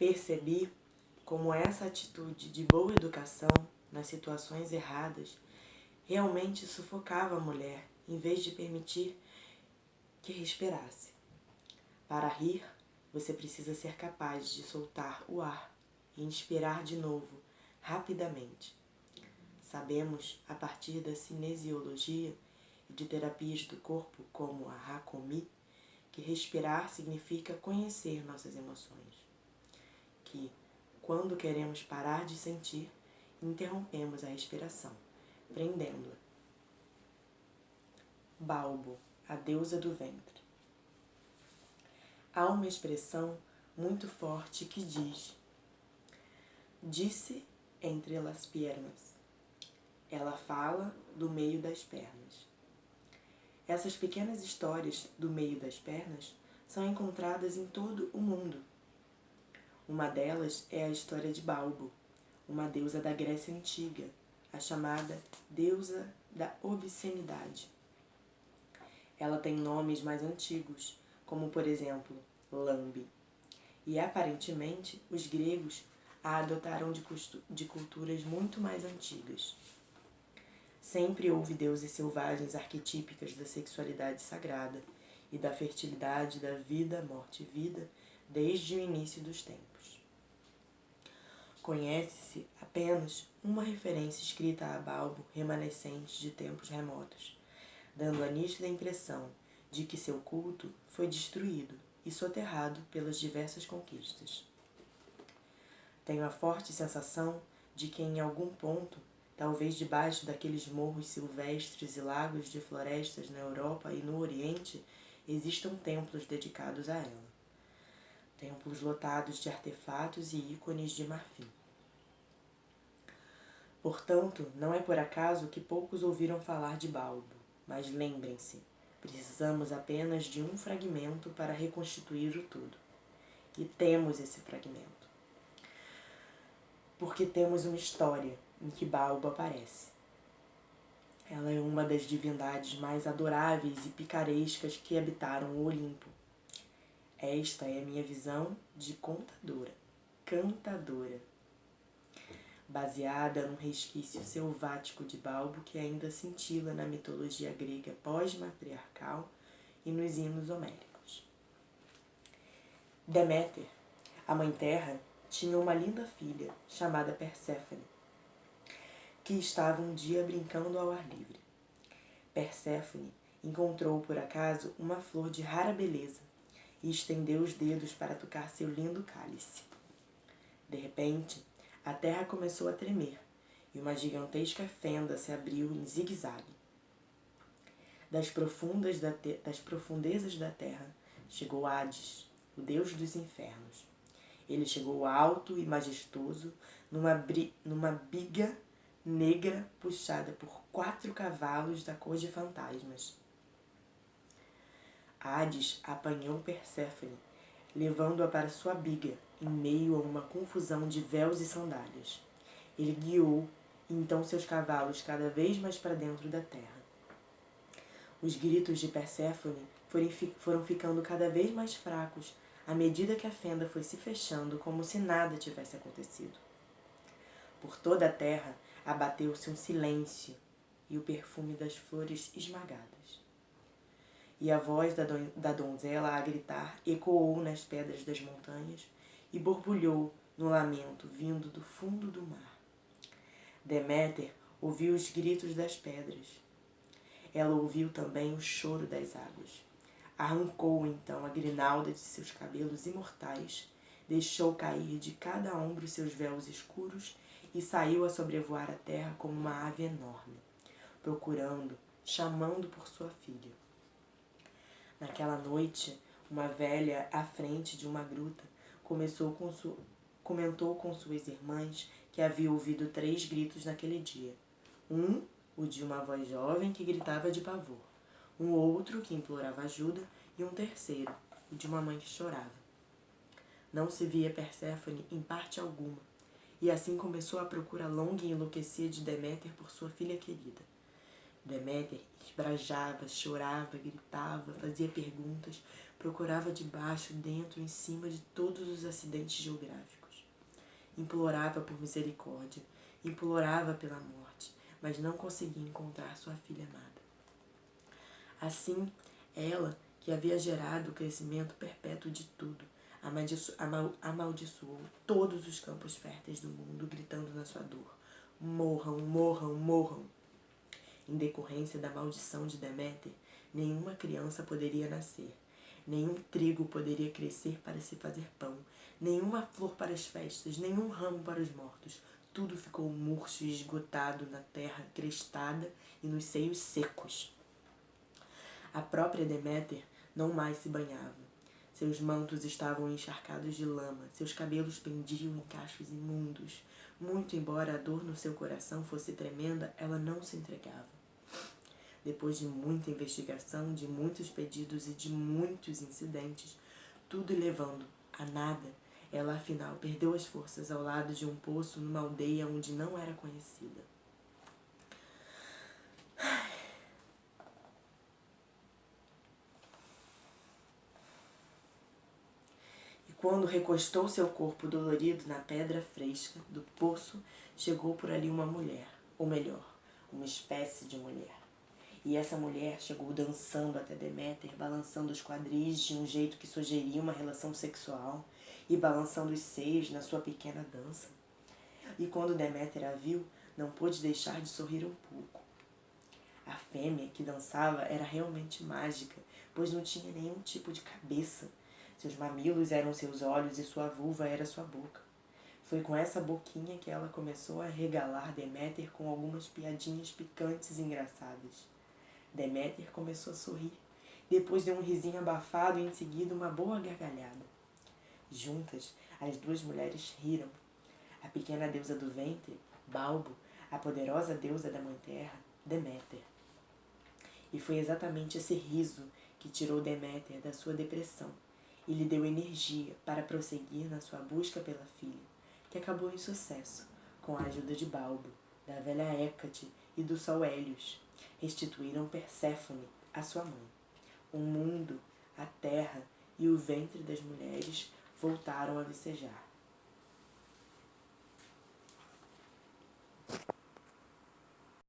Percebi como essa atitude de boa educação nas situações erradas realmente sufocava a mulher, em vez de permitir que respirasse. Para rir, você precisa ser capaz de soltar o ar e inspirar de novo, rapidamente. Sabemos, a partir da cinesiologia e de terapias do corpo como a Hakomi, que respirar significa conhecer nossas emoções. Que, quando queremos parar de sentir, interrompemos a respiração, prendendo-a. Balbo, a deusa do ventre. Há uma expressão muito forte que diz: disse entre las piernas. Ela fala do meio das pernas. Essas pequenas histórias do meio das pernas são encontradas em todo o mundo. Uma delas é a história de Balbo, uma deusa da Grécia Antiga, a chamada deusa da obscenidade. Ela tem nomes mais antigos, como por exemplo, Lambe, e aparentemente os gregos a adotaram de culturas muito mais antigas. Sempre houve deuses selvagens arquetípicas da sexualidade sagrada e da fertilidade, da vida, morte e vida, desde o início dos tempos. Conhece-se apenas uma referência escrita a Balbo remanescente de tempos remotos, dando a nítida impressão de que seu culto foi destruído e soterrado pelas diversas conquistas. Tenho a forte sensação de que em algum ponto, talvez debaixo daqueles morros silvestres e lagos de florestas na Europa e no Oriente, existam templos dedicados a ela. Templos lotados de artefatos e ícones de marfim. Portanto, não é por acaso que poucos ouviram falar de Balbo, mas lembrem-se, precisamos apenas de um fragmento para reconstituir o tudo. E temos esse fragmento. Porque temos uma história em que Balbo aparece. Ela é uma das divindades mais adoráveis e picarescas que habitaram o Olimpo. Esta é a minha visão de cantadora, baseada num resquício selvático de Balbo que ainda cintila na mitologia grega pós-matriarcal e nos hinos homéricos. Deméter, a Mãe Terra, tinha uma linda filha chamada Perséfone, que estava um dia brincando ao ar livre. Perséfone encontrou por acaso uma flor de rara beleza e estendeu os dedos para tocar seu lindo cálice. De repente, a terra começou a tremer e uma gigantesca fenda se abriu em zigue-zague. Das profundezas da terra chegou Hades, o deus dos infernos. Ele chegou alto e majestoso numa biga negra puxada por 4 cavalos da cor de fantasmas. Hades apanhou Perséfone, levando-a para sua biga, em meio a uma confusão de véus e sandálias. Ele guiou, então, seus cavalos cada vez mais para dentro da terra. Os gritos de Perséfone foram ficando cada vez mais fracos à medida que a fenda foi se fechando, como se nada tivesse acontecido. Por toda a terra abateu-se um silêncio e o perfume das flores esmagadas. E a voz da donzela a gritar ecoou nas pedras das montanhas e borbulhou no lamento vindo do fundo do mar. Deméter ouviu os gritos das pedras. Ela ouviu também o choro das águas. Arrancou então a grinalda de seus cabelos imortais, deixou cair de cada ombro seus véus escuros e saiu a sobrevoar a terra como uma ave enorme, procurando, chamando por sua filha. Naquela noite, uma velha à frente de uma gruta comentou com suas irmãs que havia ouvido 3 gritos naquele dia. Um, o de uma voz jovem que gritava de pavor. Um outro que implorava ajuda e um terceiro, o de uma mãe que chorava. Não se via Perséfone em parte alguma, e assim começou a procura longa e enlouquecida de Deméter por sua filha querida. Deméter esbrajava, chorava, gritava, fazia perguntas, Procurava de baixo, dentro, em cima de todos os acidentes geográficos. Implorava por misericórdia, implorava pela morte, mas não conseguia encontrar sua filha amada. Assim, ela, que havia gerado o crescimento perpétuo de tudo, amaldiçoou todos os campos férteis do mundo, gritando na sua dor: morram, morram, morram. Em decorrência da maldição de Deméter, nenhuma criança poderia nascer, nenhum trigo poderia crescer para se fazer pão, nenhuma flor para as festas, nenhum ramo para os mortos. Tudo ficou murcho e esgotado na terra crestada e nos seios secos. A própria Deméter não mais se banhava. Seus mantos estavam encharcados de lama, seus cabelos pendiam em cachos imundos. Muito embora a dor no seu coração fosse tremenda, ela não se entregava. Depois de muita investigação, de muitos pedidos e de muitos incidentes, tudo levando a nada, ela afinal perdeu as forças ao lado de um poço numa aldeia onde não era conhecida. E quando recostou seu corpo dolorido na pedra fresca do poço, chegou por ali uma mulher, ou melhor, uma espécie de mulher. E essa mulher chegou dançando até Deméter, balançando os quadris de um jeito que sugeria uma relação sexual e balançando os seios na sua pequena dança. E quando Deméter a viu, não pôde deixar de sorrir um pouco. A fêmea que dançava era realmente mágica, pois não tinha nenhum tipo de cabeça. Seus mamilos eram seus olhos e sua vulva era sua boca. Foi com essa boquinha que ela começou a regalar Deméter com algumas piadinhas picantes e engraçadas. Deméter começou a sorrir, depois deu um risinho abafado e em seguida uma boa gargalhada. Juntas, as duas mulheres riram. A pequena deusa do ventre, Balbo, a poderosa deusa da Mãe Terra, Deméter. E foi exatamente esse riso que tirou Deméter da sua depressão e lhe deu energia para prosseguir na sua busca pela filha, que acabou em sucesso, com a ajuda de Balbo, da velha Hécate e do sol Hélios. Restituíram Perséfone, a sua mãe. O mundo, a terra e o ventre das mulheres voltaram a vicejar.